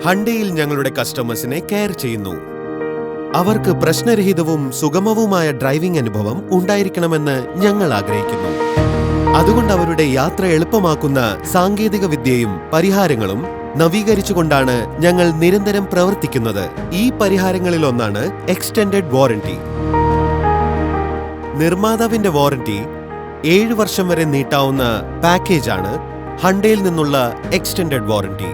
ഹണ്ടയിൽ ഞങ്ങളുടെ കസ്റ്റമേഴ്സിനെ കെയർ ചെയ്യുന്നു. അവർക്ക് പ്രശ്നരഹിതവും സുഗമവുമായ ഡ്രൈവിംഗ് അനുഭവം ഉണ്ടായിരിക്കണമെന്ന് ഞങ്ങൾ ആഗ്രഹിക്കുന്നു. അതുകൊണ്ട് അവരുടെ യാത്ര എളുപ്പമാക്കുന്ന സാങ്കേതിക വിദ്യയും പരിഹാരങ്ങളും നവീകരിച്ചുകൊണ്ടാണ് ഞങ്ങൾ നിരന്തരം പ്രവർത്തിക്കുന്നത്. ഈ പരിഹാരങ്ങളിലൊന്നാണ് എക്സ്റ്റൻഡഡ് വാറന്റി. നിർമ്മാതാവിന്റെ വാറന്റി 7 വർഷം വരെ നീട്ടാവുന്ന പാക്കേജാണ് ഹണ്ടയിൽ നിന്നുള്ള എക്സ്റ്റൻഡഡ് വാറന്റി.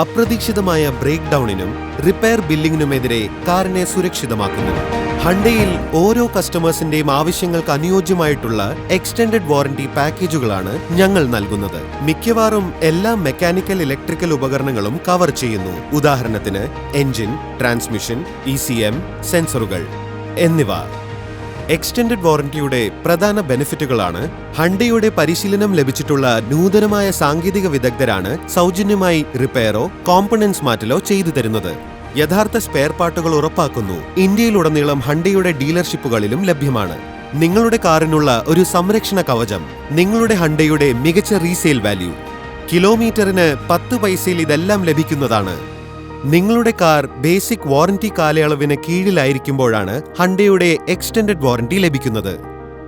അപ്രതീക്ഷിതമായ ബ്രേക്ക് ഡൌണിനും റിപ്പയർ ബില്ലിംഗിനുമെതിരെ കാറിനെ സുരക്ഷിതമാക്കുന്നു. ഹണ്ടയിൽ ഓരോ കസ്റ്റമേഴ്സിന്റെയും ആവശ്യങ്ങൾക്ക് അനുയോജ്യമായിട്ടുള്ള എക്സ്റ്റൻഡഡ് വാറന്റി പാക്കേജുകളാണ് ഞങ്ങൾ നൽകുന്നത്. മിക്കവാറും എല്ലാ മെക്കാനിക്കൽ ഇലക്ട്രിക്കൽ ഉപകരണങ്ങളും കവർ ചെയ്യുന്നു. ഉദാഹരണത്തിന് എഞ്ചിൻ, ട്രാൻസ്മിഷൻ, ECM, സെൻസറുകൾ എന്നിവ. എക്സ്റ്റൻഡഡ് വാറന്റിയുടെ പ്രധാന ബെനിഫിറ്റുകളാണ്: ഹണ്ടയുടെ പരിശീലനം ലഭിച്ചിട്ടുള്ള നൂതനമായ സാങ്കേതിക വിദഗ്ധരാണ് സൗജന്യമായി റിപ്പയറോ കോമ്പണന്റ്സ് മാറ്റലോ ചെയ്തു തരുന്നത്. യഥാർത്ഥ സ്പെയർ പാർട്ടുകൾ ഉറപ്പാക്കുന്നു. ഇന്ത്യയിലുടനീളം ഹണ്ടയുടെ ഡീലർഷിപ്പുകളിലും ലഭ്യമാണ്. നിങ്ങളുടെ കാറിനുള്ള ഒരു സംരക്ഷണ കവചം. നിങ്ങളുടെ ഹണ്ടയുടെ മികച്ച റീസെയിൽ വാല്യൂ. കിലോമീറ്ററിന് 10 പൈസയിൽ ഇതെല്ലാം ലഭിക്കുന്നതാണ്. നിങ്ങളുടെ കാർ ബേസിക് വാറന്റി കാലയളവിന് കീഴിലായിരിക്കുമ്പോഴാണ് ഹണ്ടയുടെ എക്സ്റ്റൻഡഡ് വാറന്റി ലഭിക്കുന്നത്.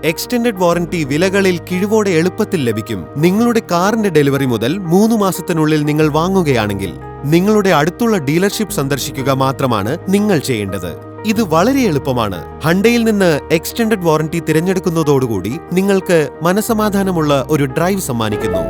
എക്സ്റ്റൻഡഡ് വാറന്റി വിലകളിൽ കിഴിവോടെ എളുപ്പത്തിൽ ലഭിക്കും. നിങ്ങളുടെ കാറിന്റെ ഡെലിവറി മുതൽ 3 മാസത്തിനുള്ളിൽ നിങ്ങൾ വാങ്ങുകയാണെങ്കിൽ നിങ്ങളുടെ അടുത്തുള്ള ഡീലർഷിപ്പ് സന്ദർശിക്കുക മാത്രമാണ് നിങ്ങൾ ചെയ്യേണ്ടത്. ഇത് വളരെ എളുപ്പമാണ്. ഹണ്ടയിൽ നിന്ന് എക്സ്റ്റൻഡഡ് വാറന്റി തിരഞ്ഞെടുക്കുന്നതോടുകൂടി നിങ്ങൾക്ക് മനസമാധാനമുള്ള ഒരു ഡ്രൈവ് സമ്മാനിക്കുന്നു.